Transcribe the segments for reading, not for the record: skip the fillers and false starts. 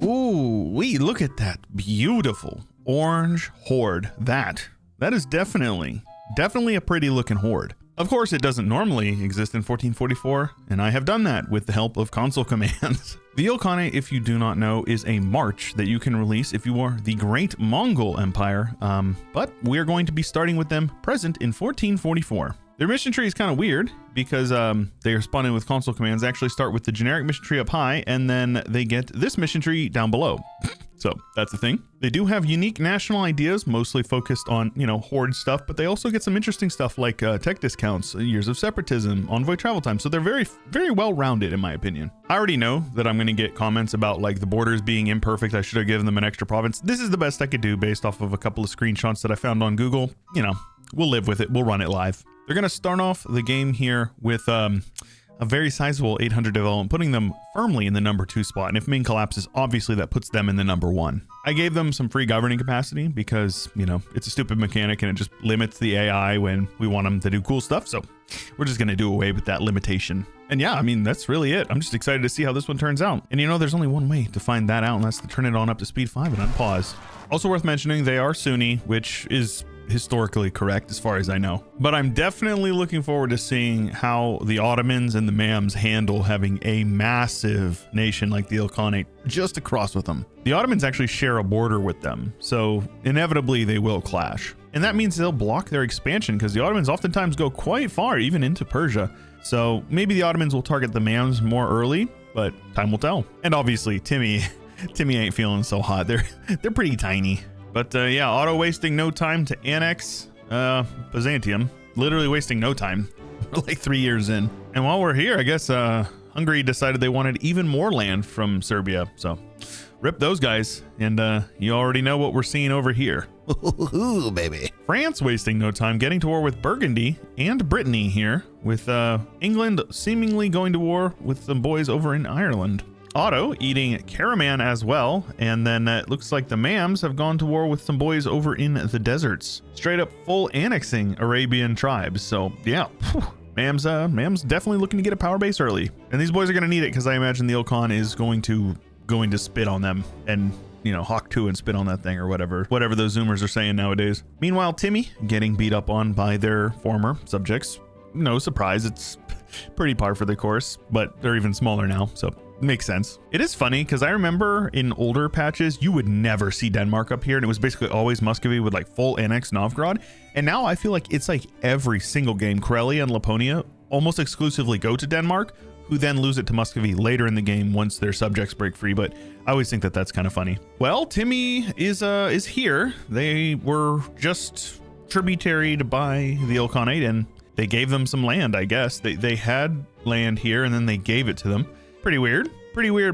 Ooh, look at that beautiful orange horde. That is definitely a pretty looking horde. Of course, it doesn't normally exist in 1444, and I have done that with the help of console commands. The Ilkhanate, if you do not know, is a march that you can release if you are the Great Mongol Empire, but we're going to be starting with them present in 1444. Their mission tree is kind of weird because they are spawned in with console commands. They actually start with the generic mission tree up high, and then they get this mission tree down below. So that's the thing. They do have unique national ideas, mostly focused on, horde stuff, but they also get some interesting stuff like tech discounts, years of separatism, envoy travel time. So they're very, very well rounded, in my opinion. I already know that I'm going to get comments about like the borders being imperfect. I should have given them an extra province. This is the best I could do based off of a couple of screenshots that I found on Google. We'll live with it. We'll run it live. They're going to start off the game here with a very sizable 800 development, putting them firmly in the number 2 spot. And if Ming collapses, obviously that puts them in the number 1. I gave them some free governing capacity because, it's a stupid mechanic and it just limits the AI when we want them to do cool stuff. So we're just going to do away with that limitation. And yeah, that's really it. I'm just excited to see how this one turns out. And there's only one way to find that out, and that's to turn it on up to speed 5 and unpause. Also worth mentioning, they are Sunni, which is historically correct as far as I know, but I'm definitely looking forward to seeing how the Ottomans and the Mams handle having a massive nation like the Ilkhanate just across with them. The Ottomans actually share a border with them, so inevitably they will clash, and that means they'll block their expansion because the Ottomans oftentimes go quite far, even into Persia. So maybe the Ottomans will target the Mams more early, but time will tell. And obviously Timmy ain't feeling so hot. They're pretty tiny. But yeah, auto wasting no time to annex Byzantium. Literally wasting no time. We're like 3 years in. And while we're here, I guess Hungary decided they wanted even more land from Serbia. So rip those guys. And you already know what we're seeing over here. Ooh, baby. France wasting no time getting to war with Burgundy and Brittany here, with England seemingly going to war with some boys over in Ireland. Otto eating Karaman as well, and then it looks like the Mams have gone to war with some boys over in the deserts. Straight up full annexing Arabian tribes. So yeah, Mams definitely looking to get a power base early, and these boys are going to need it because I imagine the Ilkhan is going to spit on them and hawk 2 and spit on that thing or whatever those zoomers are saying nowadays. Meanwhile, Timmy getting beat up on by their former subjects. No surprise, it's pretty par for the course, but they're even smaller now, so makes sense. It is funny because I remember in older patches you would never see Denmark up here, and it was basically always Muscovy with like full annex Novgorod, and now I feel like it's like every single game Karelia and Laponia almost exclusively go to Denmark, who then lose it to Muscovy later in the game once their subjects break free. But I always think that that's kind of funny. Well, Timmy is here. They were just tributaried by the Ilkhanate, and they gave them some land, I guess. They had land here and then they gave it to them. Pretty weird,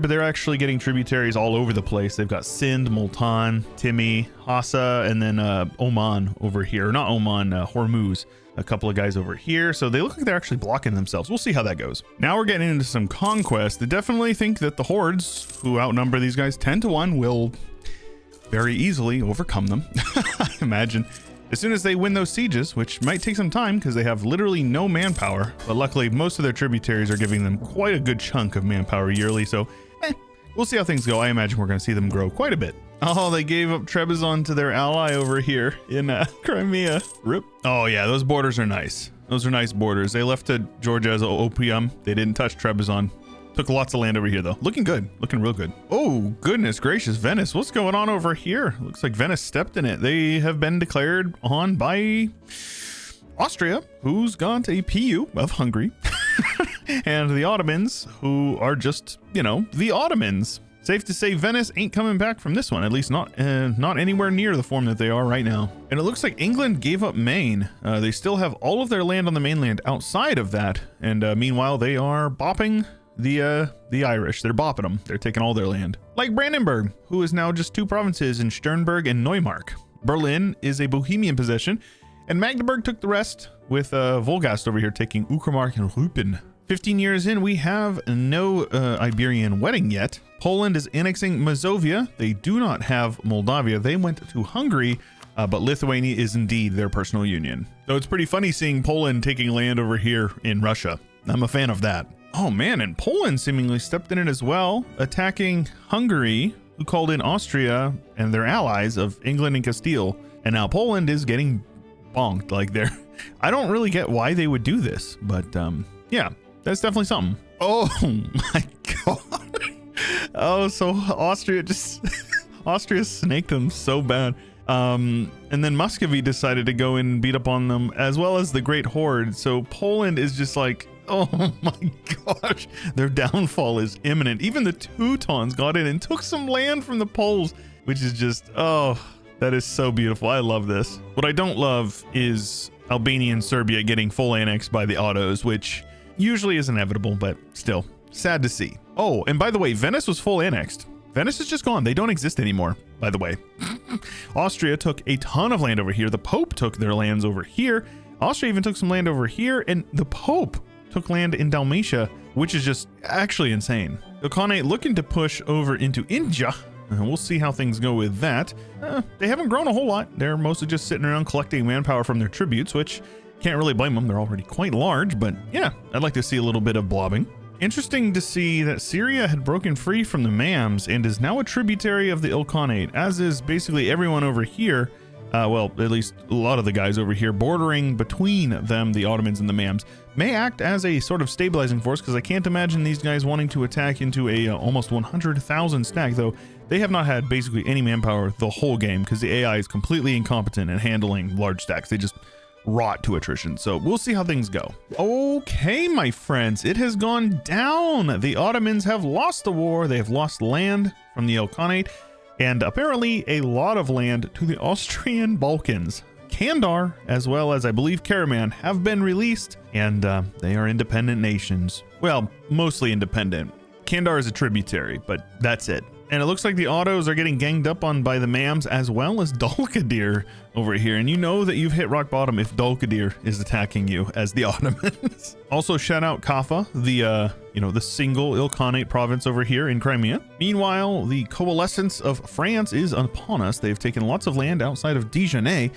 but they're actually getting tributaries all over the place. They've got Sind, Multan, Timmy, Hassa, and then Oman over here. Not Oman, Hormuz. A couple of guys over here. So they look like they're actually blocking themselves. We'll see how that goes. Now we're getting into some conquest. I definitely think that the hordes, who outnumber these guys 10 to 1, will very easily overcome them. I imagine. As soon as they win those sieges, which might take some time because they have literally no manpower, but luckily most of their tributaries are giving them quite a good chunk of manpower yearly, so we'll see how things go. I imagine we're going to see them grow quite a bit. Oh, they gave up Trebizond to their ally over here in Crimea. Rip. Oh yeah, those borders are nice. Those are nice borders. They left to Georgia as opium. They didn't touch Trebizond. Took lots of land over here though. Looking good. Looking real good. Oh, goodness gracious, Venice. What's going on over here? Looks like Venice stepped in it. They have been declared on by Austria, who's got a PU of Hungary, and the Ottomans, who are just, the Ottomans. Safe to say Venice ain't coming back from this one, at least not anywhere near the form that they are right now. And it looks like England gave up Maine. They still have all of their land on the mainland outside of that, and meanwhile they are bopping the Irish. They're bopping them. They're taking all their land. Like Brandenburg, who is now just 2 provinces in Sternberg and Neumark. Berlin is a Bohemian possession, and Magdeburg took the rest, with Wolgast over here taking Uckermark and Rüpen. 15 years in, we have no Iberian wedding yet. Poland is annexing Mazovia. They do not have Moldavia. They went to Hungary, but Lithuania is indeed their personal union. So it's pretty funny seeing Poland taking land over here in Russia. I'm a fan of that. Oh man, and Poland seemingly stepped in it as well, attacking Hungary, who called in Austria and their allies of England and Castile. And now Poland is getting bonked. Like I don't really get why they would do this, but yeah, that's definitely something. Oh my God. Oh, so Austria Austria snaked them so bad. And then Muscovy decided to go in and beat up on them, as well as the Great Horde. So Poland is just like, oh my gosh, their downfall is imminent. Even the Teutons got in and took some land from the Poles, which is just, oh, that is so beautiful. I love this. What I don't love is Albania and Serbia getting full annexed by the Ottos, which usually is inevitable, but still sad to see. Oh, and by the way, Venice was full annexed. Venice is just gone. They don't exist anymore, by the way. Austria took a ton of land over here. The Pope took their lands over here. Austria even took some land over here, and the Pope took land in Dalmatia, which is just actually insane. Ilkhanate looking to push over into India. We'll see how things go with that. They haven't grown a whole lot. They're mostly just sitting around collecting manpower from their tributes, which can't really blame them. They're already quite large, but yeah, I'd like to see a little bit of blobbing. Interesting to see that Syria had broken free from the Mams and is now a tributary of the Ilkhanate, as is basically everyone over here. Well, at least a lot of the guys over here bordering between them, the Ottomans and the Mams, may act as a sort of stabilizing force, because I can't imagine these guys wanting to attack into a almost 100,000 stack, though they have not had basically any manpower the whole game because the AI is completely incompetent at handling large stacks. They just rot to attrition. So we'll see how things go. Okay, my friends, it has gone down. The Ottomans have lost the war. They have lost land from the Ilkhanate, and apparently a lot of land to the Austrian Balkans. Kandar, as well as I believe Karaman, have been released, and they are independent nations. Well, mostly independent. Kandar is a tributary, but that's it. And it looks like the Ottos are getting ganged up on by the Mams, as well as Dulkadir over here. And you know that you've hit rock bottom if Dulkadir is attacking you as the Ottomans. Also, shout out Kaffa, the single Ilkhanate province over here in Crimea. Meanwhile, the coalescence of France is upon us. They've taken lots of land outside of Dijonais,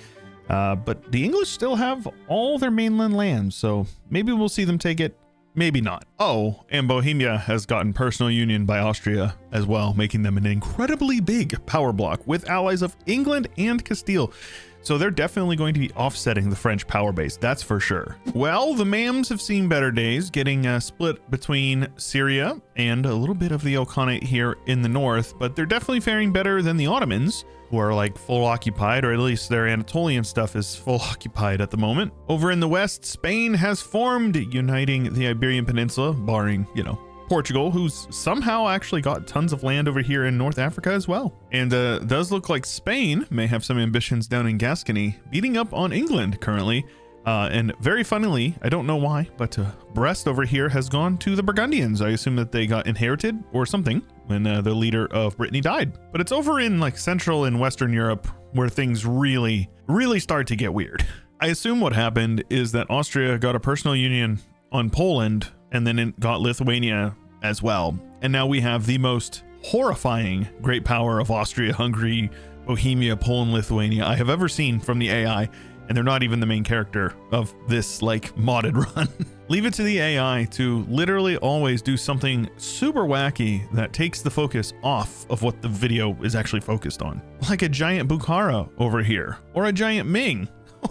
but the English still have all their mainland lands. So maybe we'll see them take it. Maybe not. Oh, and Bohemia has gotten personal union by Austria as well, making them an incredibly big power block with allies of England and Castile. So they're definitely going to be offsetting the French power base, that's for sure. Well, the Mams have seen better days, getting split between Syria and a little bit of the Ilkhanate here in the north, but they're definitely faring better than the Ottomans, who are like full occupied, or at least their Anatolian stuff is full occupied at the moment. Over in the west, Spain has formed, uniting the Iberian Peninsula, barring, Portugal, who's somehow actually got tons of land over here in North Africa as well. And does look like Spain may have some ambitions down in Gascony, beating up on England currently. And very funnily, I don't know why, but Brest over here has gone to the Burgundians. I assume that they got inherited or something when the leader of Brittany died. But it's over in like Central and Western Europe where things really start to get weird. I assume what happened is that Austria got a personal union on Poland, and then it got Lithuania as well. And now we have the most horrifying great power of Austria, Hungary, Bohemia, Poland, Lithuania I have ever seen from the AI. And they're not even the main character of this like modded run. Leave it to the AI to literally always do something super wacky that takes the focus off of what the video is actually focused on. Like a giant Bukhara over here, or a giant Ming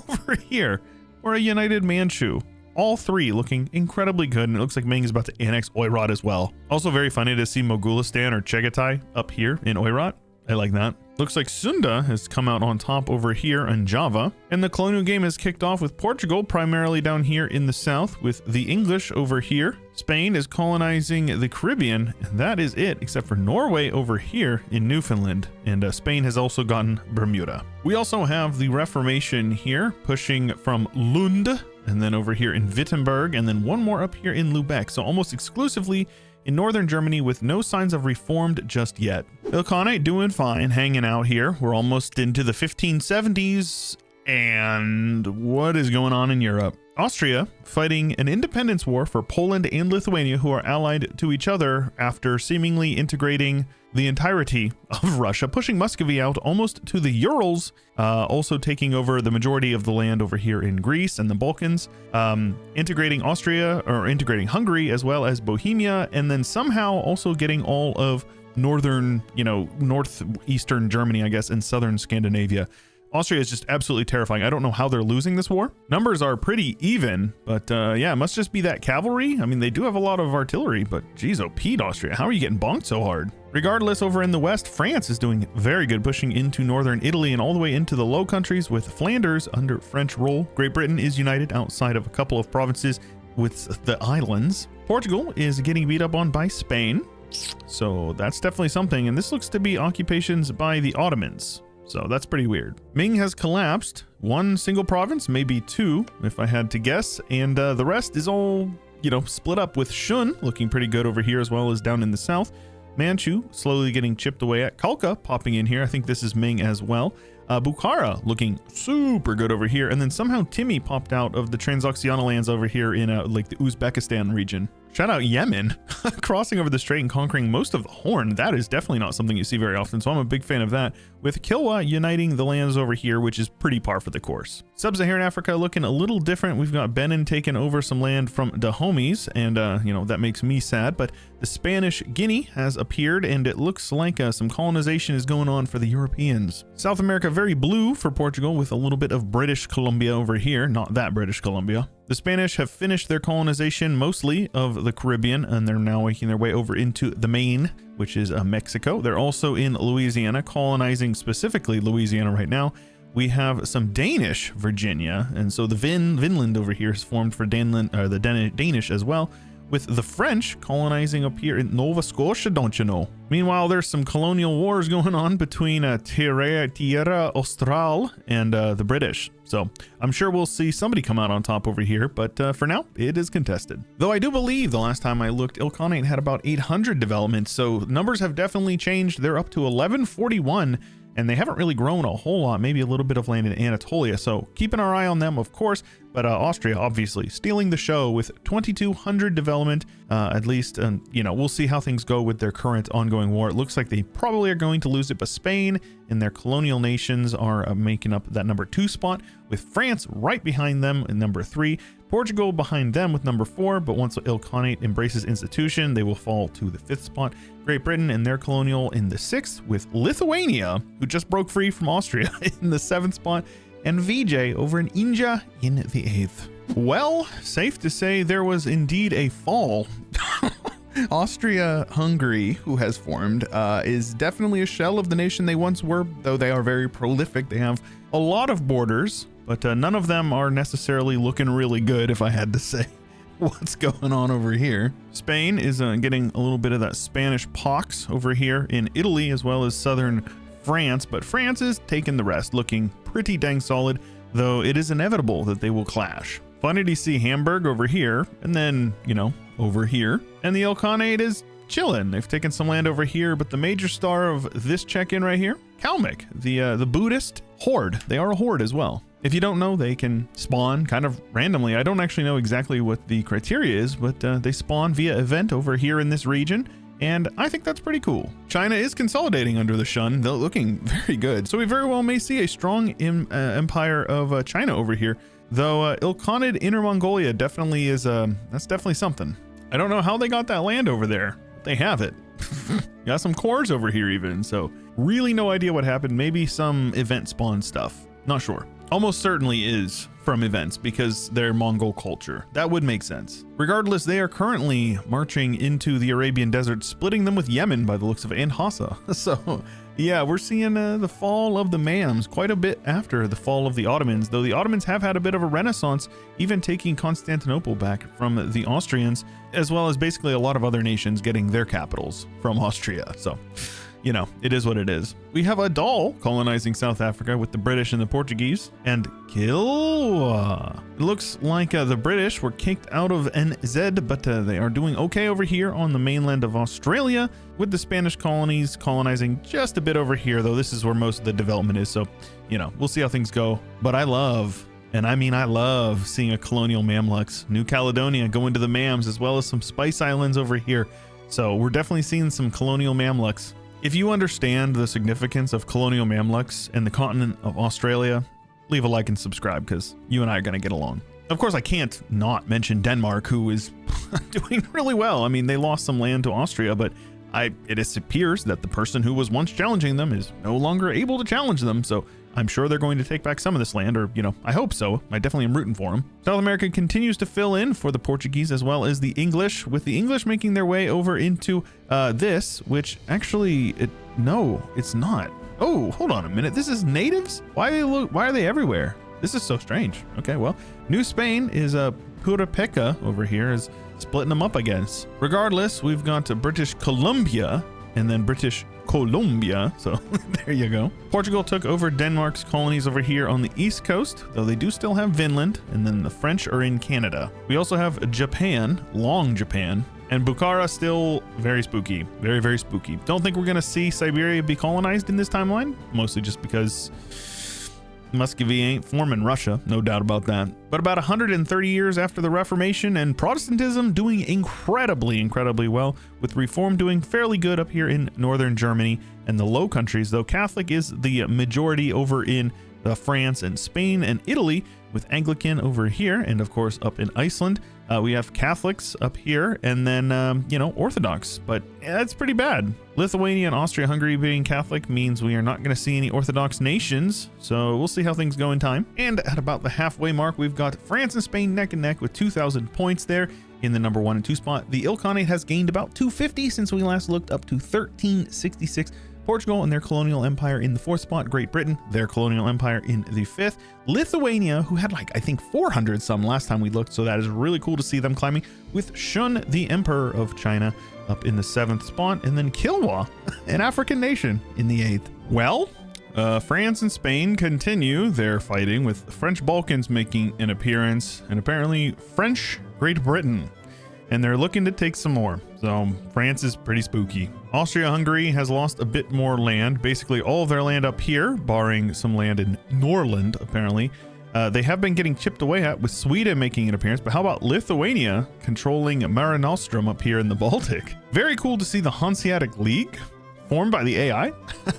over here, or a United Manchu. All three looking incredibly good, and it looks like Ming is about to annex Oirat as well. Also very funny to see Mogulistan or Chagatai up here in Oirat. I like that. Looks like Sunda has come out on top over here in Java, and the colonial game has kicked off with Portugal primarily down here in the south, with the English over here. Spain is colonizing the Caribbean, and that is it, except for Norway over here in Newfoundland, and Spain has also gotten Bermuda. We also have the Reformation here, pushing from Lund, and then over here in Wittenberg, and then one more up here in Lubeck, so almost exclusively in northern Germany with no signs of reformed just yet. Ilkhanate doing fine, hanging out here. We're almost into the 1570s, and what is going on in Europe? Austria fighting an independence war for Poland and Lithuania, who are allied to each other after seemingly integrating the entirety of Russia, pushing Muscovy out almost to the Urals, also taking over the majority of the land over here in Greece and the Balkans, integrating Hungary as well as Bohemia, and then somehow also getting all of northern, northeastern Germany, I guess, and southern Scandinavia. Austria is just absolutely terrifying. I don't know how they're losing this war. Numbers are pretty even, but yeah, it must just be that cavalry. I mean, they do have a lot of artillery, but geez, oh Pete, Austria, how are you getting bonked so hard? Regardless, over in the west, France is doing very good, pushing into northern Italy and all the way into the Low Countries with Flanders under French rule. Great Britain is united outside of a couple of provinces with the islands. Portugal is getting beat up on by Spain, so that's definitely something, and this looks to be occupations by the Ottomans. So that's pretty weird. Ming has collapsed. One single province, maybe two, if I had to guess. And the rest is all, split up, with Shun looking pretty good over here as well as down in the south. Manchu slowly getting chipped away at. Khalkha popping in here. I think this is Ming as well. Bukhara looking super good over here. And then somehow Timmy popped out of the Transoxiana lands over here in like the Uzbekistan region. Shout out Yemen, crossing over the strait and conquering most of the Horn. That is definitely not something you see very often, so I'm a big fan of that. With Kilwa uniting the lands over here, which is pretty par for the course. Sub-Saharan Africa looking a little different. We've got Benin taking over some land from Dahomies, and that makes me sad, but the Spanish Guinea has appeared, and it looks like some colonization is going on for the Europeans. South America very blue for Portugal, with a little bit of British Columbia over here, not that British Columbia. The Spanish have finished their colonization mostly of the Caribbean, and they're now making their way over into the Maine, which is Mexico. They're also in Louisiana, colonizing specifically Louisiana right now. We have some Danish Virginia, and so the Vinland over here is formed for the Danish as well, with the French colonizing up here in Nova Scotia, don't you know? Meanwhile, there's some colonial wars going on between Tierra Austral and the British. So I'm sure we'll see somebody come out on top over here, but for now, it is contested. Though I do believe the last time I looked, Ilkhanate had about 800 developments, so numbers have definitely changed. They're up to 1141, and they haven't really grown a whole lot, maybe a little bit of land in Anatolia, so keeping our eye on them, of course. But Austria, obviously, stealing the show with 2,200 development, at least. And, we'll see how things go with their current ongoing war. It looks like they probably are going to lose it, but Spain and their colonial nations are making up that number 2 spot, with France right behind them in number 3, Portugal behind them with number 4, but once Ilkhanate embraces institution, they will fall to the 5th spot. Great Britain and their colonial in the 6th, with Lithuania, who just broke free from Austria, in the 7th spot, and VJ over in India in the 8th. Well, safe to say there was indeed a fall. Austria-Hungary, who has formed, is definitely a shell of the nation they once were, though they are very prolific. They have a lot of borders, but none of them are necessarily looking really good, if I had to say what's going on over here. Spain is getting a little bit of that Spanish pox over here in Italy, as well as southern France, but France is taking the rest, looking pretty dang solid, though it is inevitable that they will clash. Funny to see Hamburg over here, and then, over here, and the Ilkhanate is chilling. They've taken some land over here, but the major star of this check-in right here, Kalmyk, the Buddhist horde. They are a horde as well. If you don't know, they can spawn kind of randomly. I don't actually know exactly what the criteria is, but they spawn via event over here in this region, and I think that's pretty cool. China is consolidating under the Shun. They're looking very good. So we very well may see a strong empire of China over here, though Ilkhanate Inner Mongolia definitely is, that's definitely something. I don't know how they got that land over there. They have it. Got some cores over here even, so really no idea what happened. Maybe some event spawn stuff. Not sure. Almost certainly is from events because they're Mongol culture. That would make sense. Regardless, they are currently marching into the Arabian desert, splitting them with Yemen by the looks of it, and Hassa. So yeah, we're seeing the fall of the Mams quite a bit after the fall of the Ottomans, though the Ottomans have had a bit of a renaissance, even taking Constantinople back from the Austrians, as well as basically a lot of other nations getting their capitals from Austria. So it is what it is. We have a doll colonizing South Africa with the British and the Portuguese, and Kilwa. It looks like the British were kicked out of NZ, but they are doing okay over here on the mainland of Australia, with the Spanish colonies colonizing just a bit over here, though this is where most of the development is. So, we'll see how things go. But I love, and I mean I love, seeing a colonial Mamluks. New Caledonia go into the Mams, as well as some Spice Islands over here. So we're definitely seeing some colonial Mamluks. If you understand the significance of colonial Mamluks and the continent of Australia, leave a like and subscribe, because you and I are going to get along. Of course, I can't not mention Denmark, who is doing really well. I mean, they lost some land to Austria, but it appears that the person who was once challenging them is no longer able to challenge them. So I'm sure they're going to take back some of this land, or, you know, I hope so. I definitely am rooting for them. South America continues to fill in for the Portuguese as well as the English, with the English making their way over into this, which actually, no, it's not. Oh, hold on a minute. This is natives? Why are they everywhere? This is so strange. Okay, well, New Spain is Purapeca over here is splitting them up, I guess. Regardless, we've got British Columbia and then British Columbia. So there you go. Portugal took over Denmark's colonies over here on the east coast, though they do still have Vinland, and then the French are in Canada. We also have Japan, long Japan, and Bukhara still very spooky. Very, very spooky. Don't think we're going to see Siberia be colonized in this timeline, mostly just because Muscovy ain't forming Russia, no doubt about that. But about 130 years after the Reformation and Protestantism doing incredibly, incredibly well, with Reform doing fairly good up here in northern Germany and the Low Countries, though Catholic is the majority over in France and Spain and Italy, with Anglican over here, and of course up in Iceland. We have Catholics up here, and then, you know, Orthodox, but that's pretty bad. Lithuania and Austria-Hungary being Catholic means we are not going to see any Orthodox nations, so we'll see how things go in time. And at about the halfway mark, we've got France and Spain neck and neck with 2,000 points there in the number 1 and 2 spot. The Ilkhanate has gained about 250 since we last looked, up to 1366. Portugal and their colonial empire in the 4th spot. Great Britain, their colonial empire in the 5th. Lithuania, who had like, I think 400 some last time we looked, so that is really cool to see them climbing, with Shun, the emperor of China, up in the 7th spot, and then Kilwa, an African nation, in the 8th. Well, France and Spain continue their fighting, with French Balkans making an appearance, and apparently French Great Britain. And they're looking to take some more. So France is pretty spooky. Austria-Hungary has lost a bit more land, basically all of their land up here, barring some land in Norland, apparently. They have been getting chipped away at, with Sweden making an appearance, but how about Lithuania controlling Mare Nostrum up here in the Baltic? Very cool to see the Hanseatic League formed by the AI.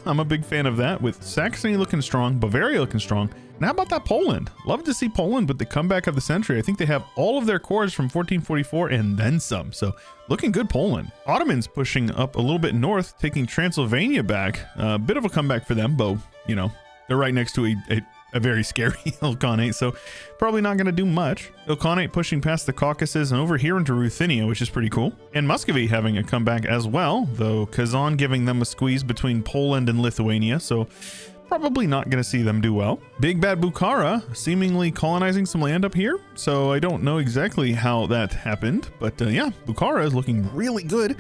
I'm a big fan of that, with Saxony looking strong, Bavaria looking strong. And how about that Poland? Love to see Poland with the comeback of the century. I think they have all of their cores from 1444 and then some. So looking good, Poland. Ottomans pushing up a little bit north, taking Transylvania back. A bit of a comeback for them, though, you know, they're right next to a very scary Ilkhanate, so probably not going to do much. Ilkhanate pushing past the Caucasus and over here into Ruthenia, which is pretty cool. And Muscovy having a comeback as well, though Kazan giving them a squeeze between Poland and Lithuania, so probably not going to see them do well. Big Bad Bukhara seemingly colonizing some land up here, so I don't know exactly how that happened, but yeah, Bukhara is looking really good.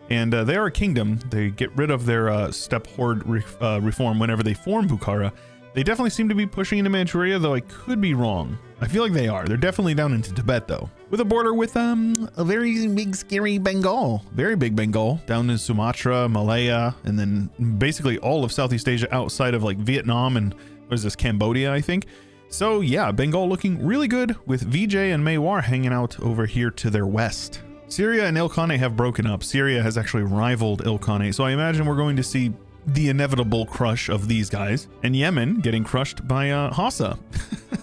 And they are a kingdom. They get rid of their steppe horde reform whenever they form Bukhara. They definitely seem to be pushing into Manchuria, though I could be wrong. I feel like they are. They're definitely down into Tibet, though. With a border with a very big, scary Bengal. Very big Bengal. Down in Sumatra, Malaya, and then basically all of Southeast Asia outside of like Vietnam and, what is this, Cambodia, I think. So yeah, Bengal looking really good, with Vijay and Mewar hanging out over here to their west. Syria and Ilkhanate have broken up. Syria has actually rivaled Ilkhanate, so I imagine we're going to see the inevitable crush of these guys, and Yemen getting crushed by Hassa.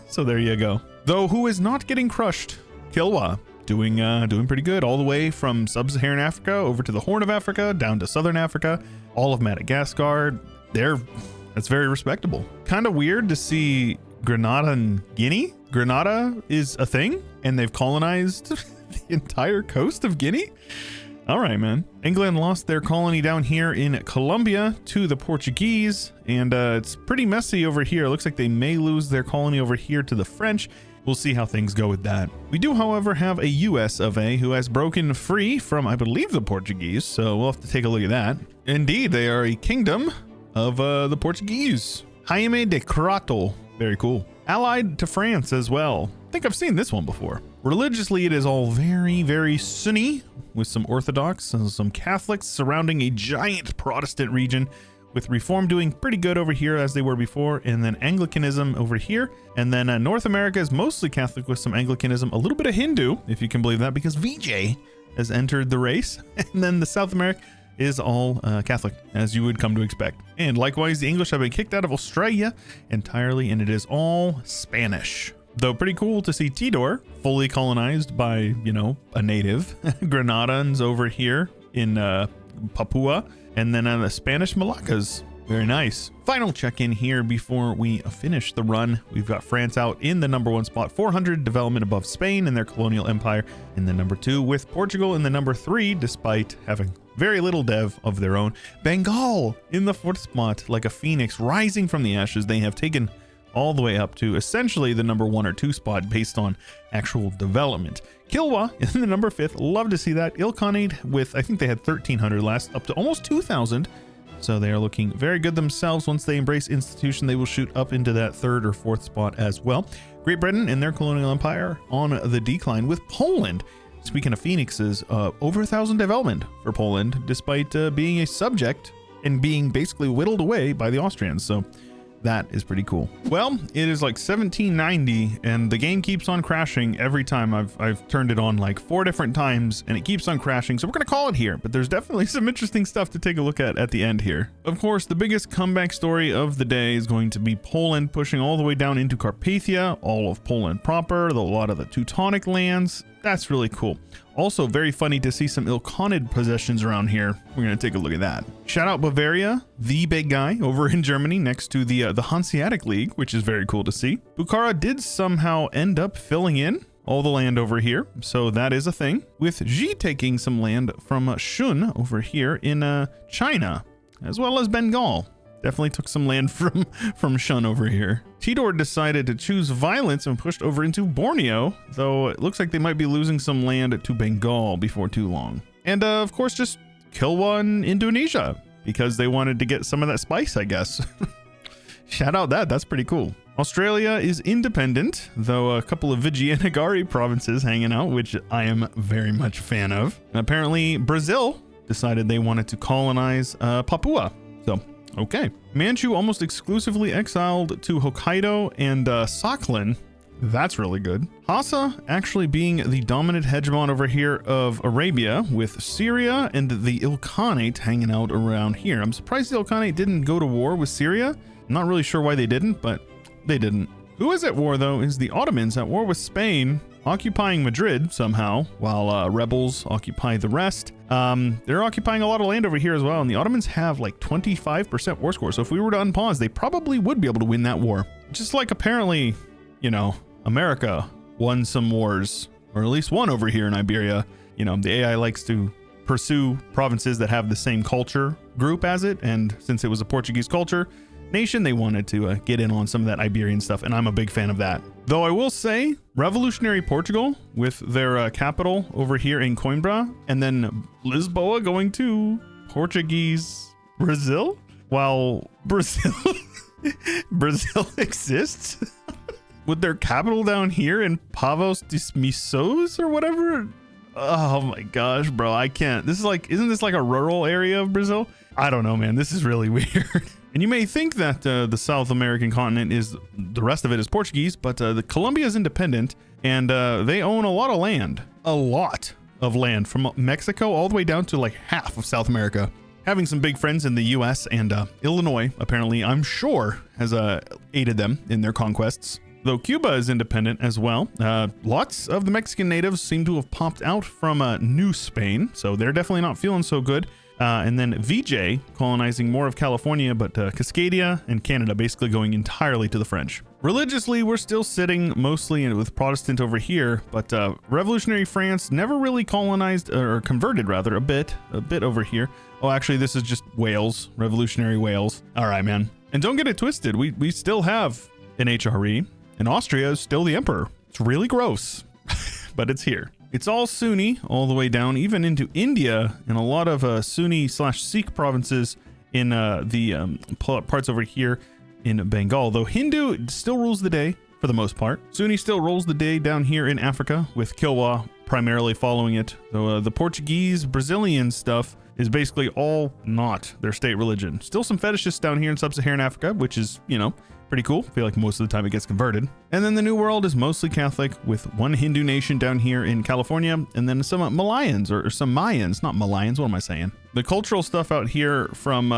So there you go. Though who is not getting crushed? Kilwa doing pretty good, all the way from sub-Saharan Africa over to the Horn of Africa, down to southern Africa, all of Madagascar. That's very respectable. Kind of weird to see Grenada and Guinea. Grenada is a thing, and they've colonized the entire coast of Guinea. All right, man. England lost their colony down here in Colombia to the Portuguese, and it's pretty messy over here. It looks like they may lose their colony over here to the French. We'll see how things go with that. We do, however, have a US of A who has broken free from, I believe, the Portuguese, so we'll have to take a look at that. Indeed, they are a kingdom of the Portuguese. Jaime de Crato. Very cool. Allied to France as well. I think I've seen this one before. Religiously, it is all very, very Sunni, with some Orthodox and some Catholics surrounding a giant Protestant region, with Reform doing pretty good over here as they were before, and then Anglicanism over here. And then North America is mostly Catholic with some Anglicanism, a little bit of Hindu, if you can believe that, because VJ has entered the race. And then the South America is all Catholic, as you would come to expect. And likewise, the English have been kicked out of Australia entirely, and it is all Spanish. Though pretty cool to see Tidor fully colonized by, you know, a native. Grenadans over here in Papua, and then the Spanish Moluccas. Very nice. Final check-in here before we finish the run. We've got France out in the #1 spot, 400 development above Spain and their colonial empire in the #2, with Portugal in the #3, despite having very little dev of their own. Bengal in the 4th spot, like a phoenix rising from the ashes. They have taken all the way up to essentially the #1 or 2 spot based on actual development. Kilwa in the #5, love to see that. Ilkhanate with, I think they had 1,300 last, up to almost 2,000. So they are looking very good themselves. Once they embrace institution, they will shoot up into that 3rd or 4th spot as well. Great Britain and their colonial empire on the decline, with Poland. Speaking of phoenixes, over 1,000 development for Poland, despite being a subject and being basically whittled away by the Austrians. So that is pretty cool. Well, it is like 1790 and the game keeps on crashing every time. I've turned it on like 4 different times and it keeps on crashing. So we're going to call it here, but there's definitely some interesting stuff to take a look at the end here. Of course, the biggest comeback story of the day is going to be Poland pushing all the way down into Carpathia, all of Poland proper, a lot of the Teutonic lands. That's really cool. Also very funny to see some Ilkhanate possessions around here. We're going to take a look at that. Shout out Bavaria, the big guy over in Germany next to the Hanseatic League, which is very cool to see. Bukhara did somehow end up filling in all the land over here, so that is a thing. With Xi taking some land from Shun over here in China, as well as Bengal. Definitely took some land from Shun over here. Tidor decided to choose violence and pushed over into Borneo, though it looks like they might be losing some land to Bengal before too long. And of course, just Kilwa in Indonesia, because they wanted to get some of that spice, I guess. Shout out that's pretty cool. Australia is independent, though a couple of Vijayanagari provinces hanging out, which I am very much a fan of. And apparently Brazil decided they wanted to colonize Papua. So okay. Manchu almost exclusively exiled to Hokkaido and Sakhalin. That's really good. Hassa actually being the dominant hegemon over here of Arabia, with Syria and the Ilkhanate hanging out around here. I'm surprised the Ilkhanate didn't go to war with Syria. I'm not really sure why they didn't, but they didn't. Who is at war, though, is the Ottomans at war with Spain, occupying Madrid somehow, while rebels occupy the rest. They're occupying a lot of land over here as well, and the Ottomans have like 25% war score. So if we were to unpause, they probably would be able to win that war. Just like apparently, you know, America won some wars, or at least one over here in Iberia. You know, the AI likes to pursue provinces that have the same culture group as it, and since it was a Portuguese culture nation, they wanted to get in on some of that Iberian stuff, and I'm a big fan of that. Though I will say, revolutionary Portugal with their capital over here in Coimbra, and then Lisboa going to Portuguese Brazil, while Brazil exists with their capital down here in Pavos dos Missos or whatever. Oh my gosh, bro, I can't. This is like, isn't this like a rural area of Brazil? I don't know, man. This is really weird. And you may think that the South American continent is, the rest of it is Portuguese, but the Colombia is independent, and they own a lot of land. A lot of land, from Mexico all the way down to like half of South America. Having some big friends in the US and Illinois, apparently, I'm sure, has aided them in their conquests. Though Cuba is independent as well. Lots of the Mexican natives seem to have popped out from New Spain, so they're definitely not feeling so good. And then VJ colonizing more of California, but Cascadia and Canada basically going entirely to the French. Religiously, we're still sitting mostly with Protestant over here, but revolutionary France never really colonized, or converted rather, a bit over here. Oh, actually, this is just Wales, revolutionary Wales. All right, man. And don't get it twisted. We still have an HRE, and Austria is still the emperor. It's really gross, but it's here. It's all Sunni all the way down, even into India, and a lot of Sunni/Sikh provinces in the parts over here in Bengal. Though Hindu still rules the day for the most part. Sunni still rules the day down here in Africa, with Kilwa primarily following it. Though the Portuguese, Brazilian stuff is basically all not their state religion. Still some fetishists down here in sub-Saharan Africa, which is, you know, pretty cool. I feel like most of the time it gets converted. And then the New World is mostly Catholic, with one Hindu nation down here in California, and then some Malayans, or some Mayans, not Malayans, what am I saying? The cultural stuff out here from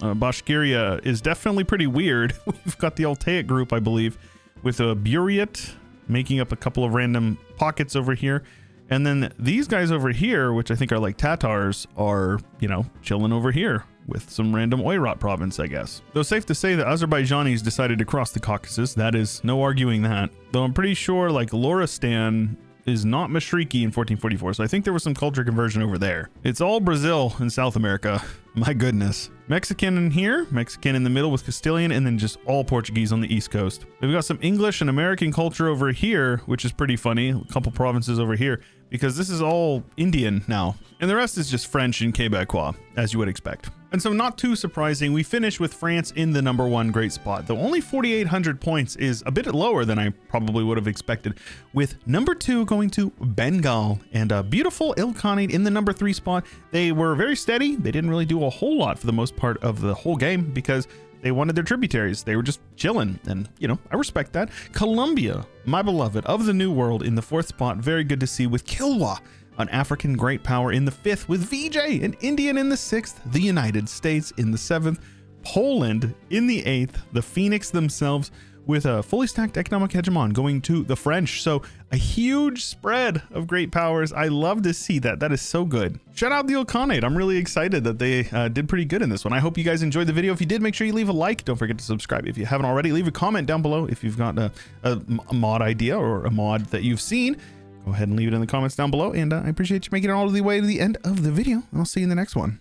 Bashkiria is definitely pretty weird. We've got the Altaic group, I believe, with a Buriat making up a couple of random pockets over here. And then these guys over here, which I think are like Tatars, are, you know, chilling over here with some random Oirat province, I guess. Though safe to say that Azerbaijanis decided to cross the Caucasus. That is no arguing that. Though I'm pretty sure like Loristan is not Mashriki in 1444, so I think there was some culture conversion over there. It's all Brazil in South America. My goodness. Mexican in here, Mexican in the middle with Castilian, and then just all Portuguese on the East Coast. We've got some English and American culture over here, which is pretty funny. A couple provinces over here, because this is all Indian now. And the rest is just French and Quebecois, as you would expect. And so not too surprising, we finish with France in the #1 great spot, though only 4,800 points is a bit lower than I probably would have expected, with #2 going to Bengal and a beautiful Ilkhanate in the #3 spot. They were very steady. They didn't really do a whole lot for the most part of the whole game because they wanted their tributaries. They were just chilling, and you know, I respect that. Colombia, my beloved, of the New World in the 4th spot. Very good to see, with Kilwa, an African great power, in the 5th, with VJ, an Indian, in the 6th, the United States in the 7th, Poland in the 8th, the Phoenix themselves, with a fully stacked economic hegemon going to the French. So a huge spread of great powers. I love to see that. That is so good. Shout out the Ilkhanate. I'm really excited that they did pretty good in this one. I hope you guys enjoyed the video. If you did, make sure you leave a like. Don't forget to subscribe if you haven't already. Leave a comment down below if you've got a mod idea or a mod that you've seen. Go ahead and leave it in the comments down below. And I appreciate you making it all the way to the end of the video. And I'll see you in the next one.